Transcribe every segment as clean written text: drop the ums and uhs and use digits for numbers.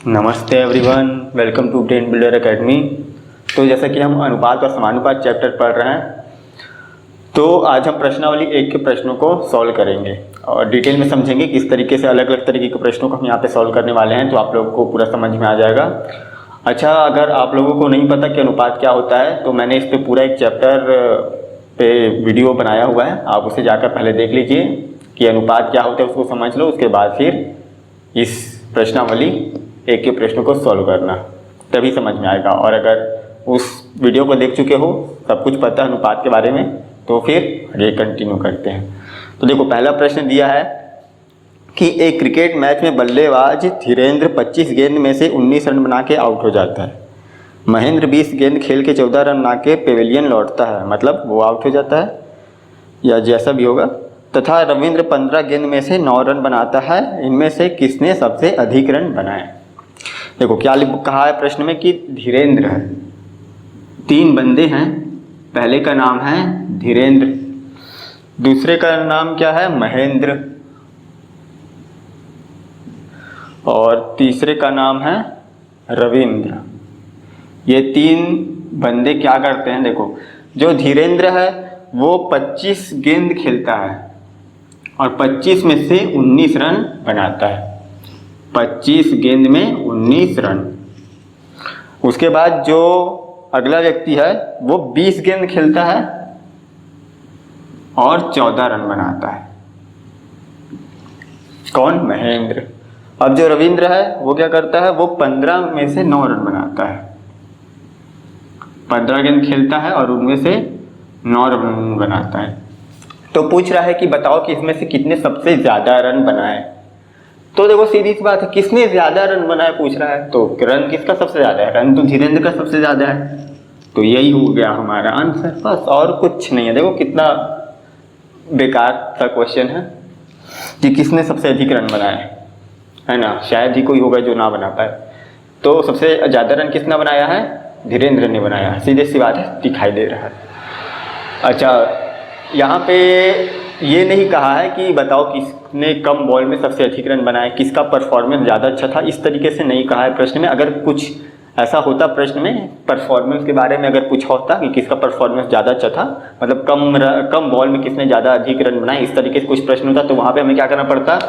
नमस्ते everyone, welcome to brain builder academy. तो जैसा कि हम अनुपात और समानुपात चैप्टर पढ़ रहे हैं, तो आज हम प्रश्नावली 1 के प्रश्नों को सॉल्व करेंगे और डिटेल में समझेंगे किस तरीके से अलग अलग तरीके के प्रश्नों को हम यहाँ पे सॉल्व करने वाले हैं, तो आप लोगों को पूरा समझ में आ जाएगा। अच्छा, अगर आप लोगों को नहीं पता कि अनुपात क्या होता है, तो मैंने इस पर पूरा एक चैप्टर पे वीडियो बनाया हुआ है, आप उसे जाकर पहले देख लीजिए कि अनुपात क्या होता है, उसको समझ लो। उसके बाद फिर इस प्रश्नावली 1 के प्रश्नों को सॉल्व करना, तभी समझ में आएगा। और अगर उस वीडियो को देख चुके हो, सब कुछ पता है अनुपात के बारे में, तो फिर आगे कंटिन्यू करते हैं। तो देखो, पहला प्रश्न दिया है कि एक क्रिकेट मैच में बल्लेबाज धीरेन्द्र 25 गेंद में से 19 रन बना के आउट हो जाता है। महेंद्र 20 गेंद खेल के 14 रन बना के पेविलियन लौटता है, मतलब वो आउट हो जाता है या जैसा भी होगा। तथा रविंद्र 15 गेंद में से 9 रन बनाता है। इनमें से किसने सबसे अधिक रन बनाए? देखो क्या कहा है प्रश्न में कि धीरेन्द्र है, 3 बंदे हैं। पहले का नाम है धीरेन्द्र, दूसरे का नाम क्या है? महेंद्र, और तीसरे का नाम है रविंद्र। ये 3 बंदे क्या करते हैं? देखो, जो धीरेन्द्र है वो 25 गेंद खेलता है और 25 में से 19 रन बनाता है। 25 गेंद में 19 रन। उसके बाद जो अगला व्यक्ति है वो 20 गेंद खेलता है और 14 रन बनाता है। कौन? महेंद्र। अब जो रविंद्र है वो क्या करता है? वो 15 में से 9 रन बनाता है। 15 गेंद खेलता है और उनमें से 9 रन बनाता है। तो पूछ रहा है कि बताओ कि इसमें से कितने सबसे ज्यादा रन बनाए। तो देखो, सीधी सी बात है, किसने ज्यादा रन बनाए पूछ रहा है, तो रन किसका सबसे ज्यादा है? रन तो धीरेन्द्र का सबसे ज्यादा है। तो यही हो गया हमारा आंसर, बस और कुछ नहीं है। देखो कितना बेकार सा क्वेश्चन है कि किसने सबसे अधिक रन बनाए, है ना। शायद ही कोई होगा जो ना बना पाए। तो सबसे ज्यादा रन किसने बनाया है? धीरेन्द्र ने बनाया है, सीधी सी बात है, दिखाई दे रहा है। अच्छा, यहाँ पे ये नहीं कहा है कि बताओ किसने कम बॉल में सबसे अधिक रन बनाए, किसका परफॉर्मेंस ज़्यादा अच्छा था, इस तरीके से नहीं कहा है प्रश्न में। अगर कुछ ऐसा होता प्रश्न में परफॉर्मेंस के बारे में अगर पूछा होता कि किसका परफॉर्मेंस ज़्यादा अच्छा था, मतलब कम बॉल में किसने ज़्यादा अधिक रन बनाए, इस तरीके से कुछ प्रश्न होता, तो वहाँ पर हमें क्या करना पड़ता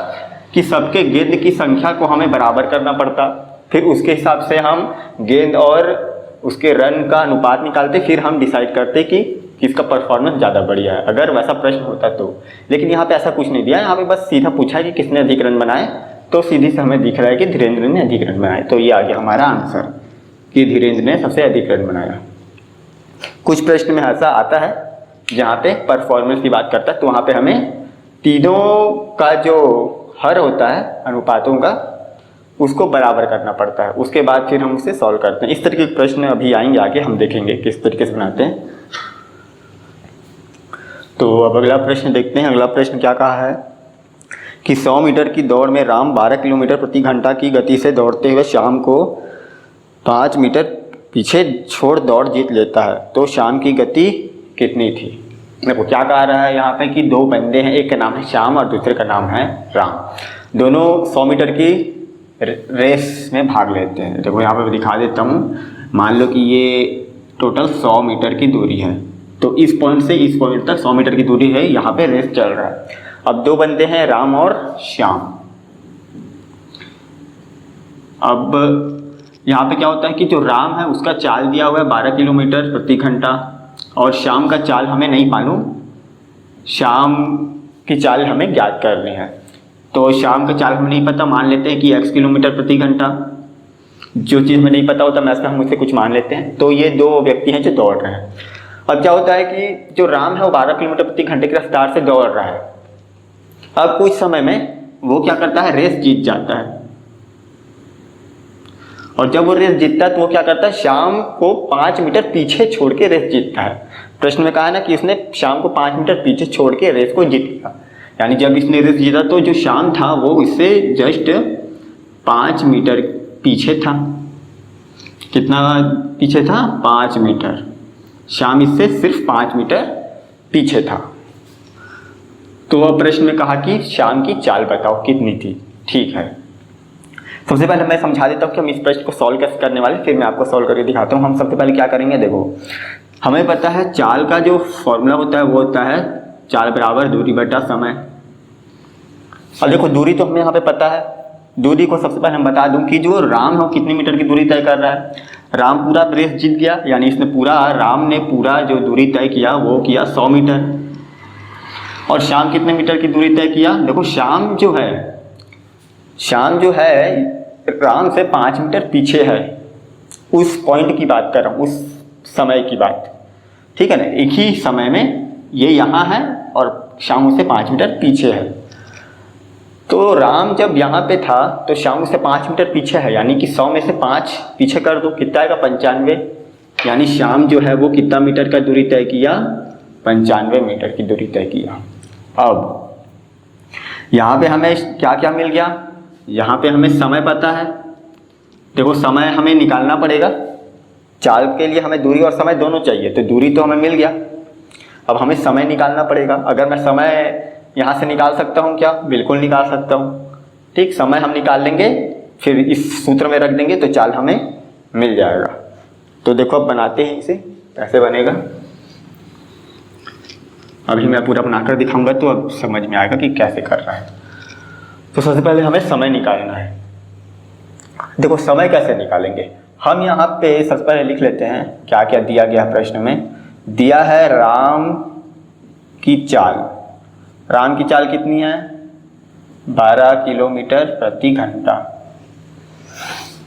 कि सबके गेंद की संख्या को हमें बराबर करना पड़ता। फिर उसके हिसाब से हम गेंद और उसके रन का अनुपात निकालते, फिर हम डिसाइड करते कि किसका परफॉर्मेंस ज़्यादा बढ़िया है, अगर वैसा प्रश्न होता तो। लेकिन यहाँ पे ऐसा कुछ नहीं दिया है, यहाँ पे बस सीधा पूछा है कि किसने अधिक रन बनाए, तो सीधी से हमें दिख रहा है कि धीरेन्द्र ने अधिक रन बनाए। तो ये आ गया हमारा आंसर कि धीरेन्द्र ने सबसे अधिक रन बनाया। कुछ प्रश्न में ऐसा आता है जहाँ पे परफॉर्मेंस की बात करता है, तो वहाँ पे हमें तीनों का जो हर होता है अनुपातों का, उसको बराबर करना पड़ता है। उसके बाद फिर हम उसे सॉल्व करते हैं। इस तरीके के प्रश्न अभी आएंगे आगे, हम देखेंगे किस तरीके से बनाते हैं। तो अब अगला प्रश्न देखते हैं। अगला प्रश्न क्या कहा है कि 100 मीटर की दौड़ में राम 12 किलोमीटर प्रति घंटा की गति से दौड़ते हुए श्याम को 5 मीटर पीछे छोड़ दौड़ जीत लेता है, तो श्याम की गति कितनी थी? देखो क्या कह रहा है यहाँ पे कि 2 बंदे हैं, एक का नाम है श्याम और दूसरे का नाम है राम। दोनों 100 मीटर की रेस में भाग लेते हैं। देखो यहाँ पे दिखा देता हूँ। मान लो कि ये टोटल 100 मीटर की दूरी है, तो इस पॉइंट से इस पॉइंट तक 100 मीटर की दूरी है, यहाँ पे रेस चल रहा है। अब 2 बंदे हैं, राम और श्याम। अब यहाँ पे क्या होता है कि जो राम है उसका चाल दिया हुआ है 12 किलोमीटर प्रति घंटा, और श्याम का चाल हमें नहीं मालूम, श्याम की चाल हमें ज्ञात करनी है। तो श्याम का चाल हमें नहीं पता, मान लेते हैं कि x किलोमीटर प्रति घंटा। जो चीज़ हमें नहीं पता होता मैथ्स में, हम उससे कुछ मान लेते हैं। तो ये 2 व्यक्ति हैं जो दौड़ रहे हैं। अब क्या होता है कि जो राम है वो 12 किलोमीटर प्रति घंटे की रफ्तार से दौड़ रहा है। अब कुछ समय में वो क्या करता है? रेस जीत जाता है। और जब वो रेस जीतता है तो वो क्या करता है? श्याम को 5 मीटर पीछे छोड़ के रेस जीतता है। प्रश्न में कहा है ना कि उसने श्याम को 5 मीटर पीछे छोड़ के रेस को जीत लिया, यानी जब इसने रेस जीता तो जो श्याम था वो इससे जस्ट 5 मीटर पीछे था। कितना पीछे था? 5 मीटर। श्याम इससे सिर्फ 5 मीटर पीछे था। तो अब प्रश्न में कहा कि श्याम की चाल बताओ कितनी थी। ठीक है, सबसे पहले मैं समझा देता हूँ कि हम इस प्रश्न को सॉल्व कैसे करने वाले, फिर मैं आपको सॉल्व करके दिखाता हूँ। हम सबसे पहले क्या करेंगे, देखो हमें पता है चाल का जो फॉर्मूला होता है वो होता है चाल बराबर दूरी बटा समय। अब देखो दूरी तो हमें यहाँ पे पता है, दूरी को सबसे पहले हम बता दूं कि जो राम है वो कितनी मीटर की दूरी तय कर रहा है। राम पूरा रेस जीत गया, यानी इसने पूरा, राम ने पूरा जो दूरी तय किया वो किया 100 मीटर। और श्याम कितने मीटर की दूरी तय किया, देखो श्याम जो है राम से 5 मीटर पीछे है। उस पॉइंट की बात कर रहा हूँ, उस समय की बात, ठीक है ना। एक ही समय में ये यहाँ है और श्याम उससे 5 मीटर पीछे है। तो राम जब यहाँ पे था तो श्याम उससे 5 मीटर पीछे है, यानी कि 100 में से 5 पीछे कर दो, कितना आएगा 95। यानी श्याम जो है वो कितना मीटर का दूरी तय किया, 95 मीटर की दूरी तय किया। अब यहाँ पे हमें क्या क्या मिल गया, यहाँ पे हमें समय पता है। देखो समय हमें निकालना पड़ेगा, चाल के लिए हमें दूरी और समय दोनों चाहिए, तो दूरी तो हमें मिल गया। अब हमें समय निकालना पड़ेगा। अगर मैं समय यहाँ से निकाल सकता हूँ क्या, बिल्कुल निकाल सकता हूँ, ठीक। समय हम निकाल लेंगे, फिर इस सूत्र में रख देंगे तो चाल हमें मिल जाएगा। तो देखो अब बनाते हैं इसे, कैसे बनेगा। अभी मैं पूरा बनाकर दिखाऊंगा तो अब समझ में आएगा कि कैसे कर रहा है। तो सबसे पहले हमें समय निकालना है। देखो समय कैसे निकालेंगे, हम यहाँ पे सबसे पहले लिख लेते हैं क्या क्या दिया गया प्रश्न में। दिया है राम की चाल, राम की चाल कितनी है, 12 किलोमीटर प्रति घंटा।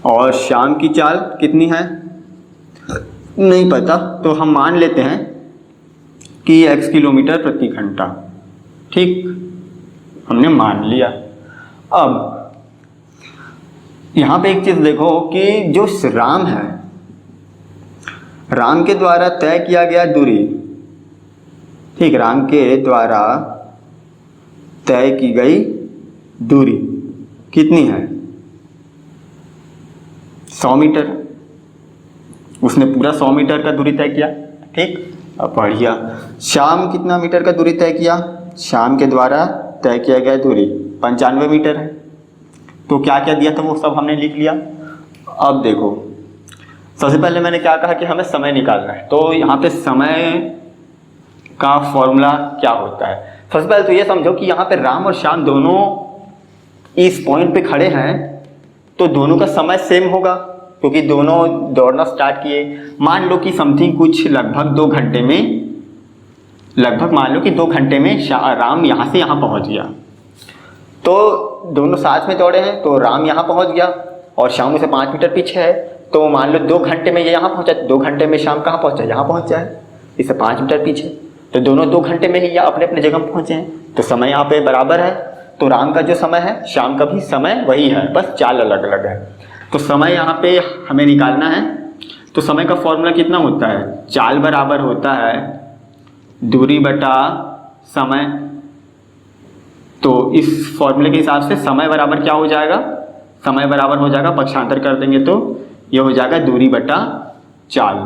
और श्याम की चाल कितनी है, नहीं पता, तो हम मान लेते हैं कि x किलोमीटर प्रति घंटा, ठीक, हमने मान लिया। अब यहाँ पे एक चीज देखो कि जो राम है, राम के द्वारा तय किया गया दूरी, ठीक, राम के द्वारा तय की गई दूरी कितनी है, 100 मीटर। उसने पूरा 100 मीटर का दूरी तय किया, ठीक। अब बढ़िया, श्याम कितना मीटर का दूरी तय किया, श्याम के द्वारा तय किया गया दूरी 95 मीटर है। तो क्या क्या दिया था वो सब हमने लिख लिया। अब देखो सबसे पहले मैंने क्या कहा कि हमें समय निकालना है, तो यहाँ पे समय का फॉर्मूला क्या होता है। सबसे पहले तो ये समझो कि यहाँ पे राम और श्याम दोनों इस पॉइंट पे खड़े हैं, तो दोनों का समय सेम होगा क्योंकि दोनों दौड़ना स्टार्ट किए। मान लो कि समथिंग कुछ लगभग 2 घंटे में, लगभग मान लो कि 2 घंटे में राम यहाँ से यहाँ पहुँच गया। तो दोनों साथ में दौड़े हैं, तो राम यहाँ पहुँच गया और श्याम उसे 5 मीटर पीछे है। तो मान लो 2 घंटे में ये यहाँ पहुँचा, 2 घंटे में श्याम कहाँ पहुँचा, यहाँ पहुँच जाए, इससे 5 मीटर पीछे। तो दोनों 2 घंटे में ही या अपने अपने जगह पहुँचे हैं, तो समय यहाँ पे बराबर है। तो राम का जो समय है, श्याम का भी समय वही है, बस चाल अलग अलग है। तो समय यहाँ पे हमें निकालना है। तो समय का फॉर्मूला कितना होता है, चाल बराबर होता है दूरी बटा समय। तो इस फॉर्मूले के हिसाब से समय बराबर क्या हो जाएगा, समय बराबर हो जाएगा, पक्षांतर कर देंगे तो ये हो जाएगा दूरी बटा चाल।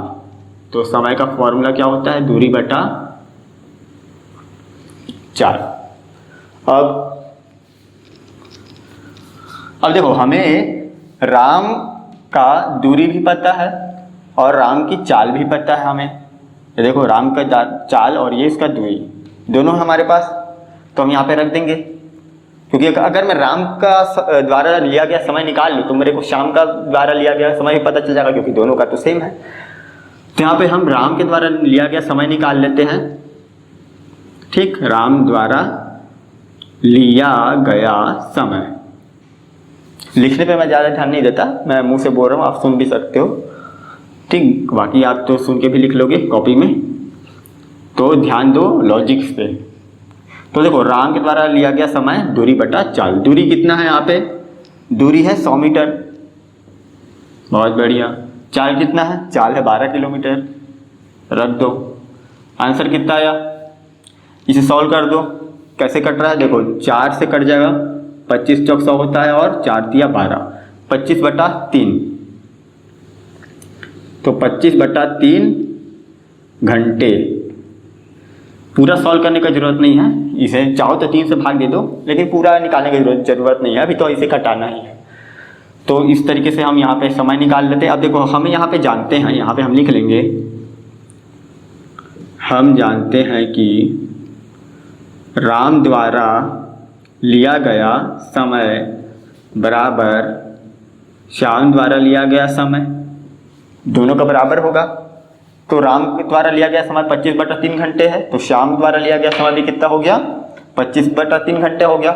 तो समय का फॉर्मूला क्या होता है, दूरी बटा चाल। अब देखो हमें राम का दूरी भी पता है और राम की चाल भी पता है हमें। ये देखो राम का चाल और ये इसका दूरी दोनों हमारे पास, तो हम यहाँ पे रख देंगे। क्योंकि अगर मैं राम का द्वारा लिया गया समय निकाल लूँ तो मेरे को श्याम का द्वारा लिया गया समय भी पता चल जाएगा, क्योंकि दोनों का तो सेम है। तो यहाँ पे हम राम के द्वारा लिया गया समय निकाल लेते हैं, ठीक। राम द्वारा लिया गया समय, लिखने पे मैं ज़्यादा ध्यान नहीं देता, मैं मुंह से बोल रहा हूँ, आप सुन भी सकते हो, ठीक। बाकी आप तो सुन के भी लिख लोगे कॉपी में, तो ध्यान दो लॉजिक्स पे। तो देखो राम के द्वारा लिया गया समय दूरी बटा चाल। दूरी कितना है यहाँ पे, दूरी है 100 मीटर, बहुत बढ़िया। चाल कितना है, चाल है 12 किलोमीटर, रख दो। आंसर कितना आया, इसे सॉल्व कर दो। कैसे कट रहा है, देखो 4 से कट जाएगा, 25 चौक 100 होता है और 4 तिया 12, 25 बटा 3। तो 25 बटा 3 घंटे। पूरा सॉल्व करने का जरूरत नहीं है, इसे चाहो तो 3 से भाग दे दो, लेकिन पूरा निकालने की जरूरत नहीं है, अभी तो इसे घटाना ही है। तो इस तरीके से हम यहाँ पे समय निकाल लेते हैं। अब देखो हमें यहाँ पे जानते हैं, यहाँ पे हम लिख लेंगे, हम जानते हैं कि राम द्वारा लिया गया समय बराबर श्याम द्वारा लिया गया समय, दोनों का बराबर होगा। तो राम के द्वारा लिया गया समय 25/3 घंटे है, तो श्याम द्वारा लिया गया समय भी कितना हो गया, 25/3 घंटे हो गया।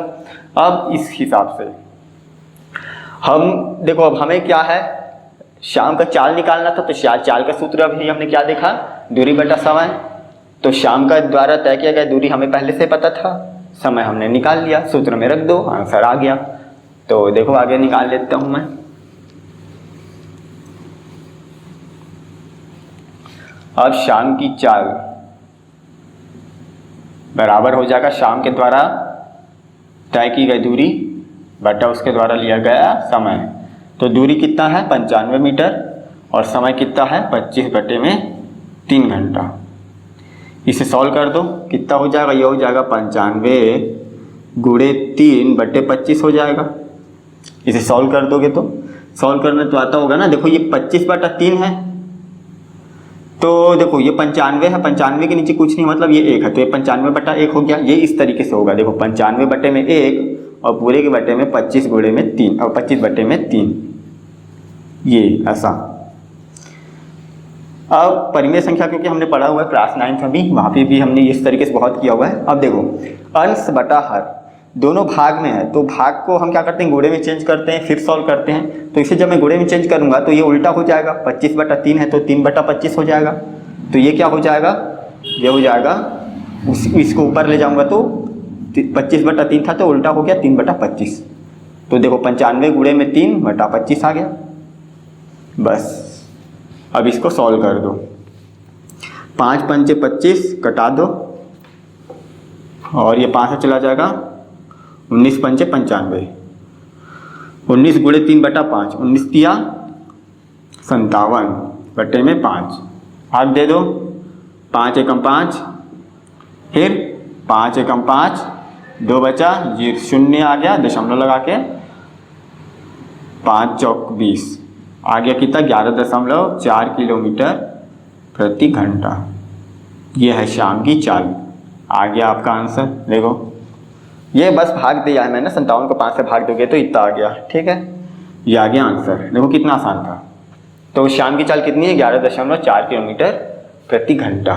अब इस हिसाब से हम देखो, अब हमें क्या है, शाम का चाल निकालना था, तो चाल का सूत्र अभी हमने क्या देखा, दूरी बटा समय। तो शाम का द्वारा तय किया गया दूरी हमें पहले से पता था, समय हमने निकाल लिया, सूत्र में रख दो, आंसर आ गया। तो देखो आगे निकाल लेता हूं मैं। अब शाम की चाल बराबर हो जाएगा शाम के द्वारा तय की गई दूरी बटा उसके द्वारा लिया गया समय। तो दूरी कितना है 95 मीटर और समय कितना है 25/3 घंटा। इसे सॉल्व कर दो, कितना हो जाएगा, ये हो जाएगा 95 × 3/25 हो जाएगा। इसे सॉल्व कर दोगे तो सॉल्व करने तो आता होगा ना। देखो ये 25/3 है, तो देखो ये 95 है, 95 के नीचे कुछ नहीं, मतलब ये 1 है, तो ये 95/1 हो गया। ये इस तरीके से होगा, देखो 95/1 और पूरे के बटे में 25 × 3 और 25/3, ये ऐसा। अब परिमेय संख्या क्योंकि हमने पढ़ा हुआ है क्लास 9 में भी, वहाँ पे भी हमने इस तरीके से बहुत किया हुआ है। अब देखो अंश बटा हर दोनों भाग में है, तो भाग को हम क्या करते हैं, गुणे में चेंज करते हैं, फिर सॉल्व करते हैं। तो इसे जब मैं गुणे में चेंज करूंगा तो ये उल्टा हो जाएगा, 25/3 है तो 3/25 हो जाएगा। तो ये क्या हो जाएगा, ये हो जाएगा, इसको ऊपर ले जाऊंगा तो 25/3 था तो उल्टा हो गया 3/25। तो देखो 95 गुणे में 3/25 आ गया। बस अब इसको सॉल्व कर दो, 5 × 5 = 25, कटा दो और ये 5 से चला जाएगा, 19 × 5 = 95, 19 × 3/5, 19 तिया 57 बटे में 5, भाग दे दो, 5 × 5, फिर 5 × 5, 2 बचा, 0 आ गया, दशमलव लगा के 5 × 20 आ गया कितना, 11.4 किलोमीटर प्रति घंटा। यह है शाम की चाल। आ गया आपका आंसर। देखो ये बस भाग दिया है मैंने, 57 को 5 से भाग दोगे तो इतना आ गया, ठीक है, ये आ गया आंसर। देखो कितना आसान था। तो शाम की चाल कितनी है, 11.4 किलोमीटर प्रति घंटा।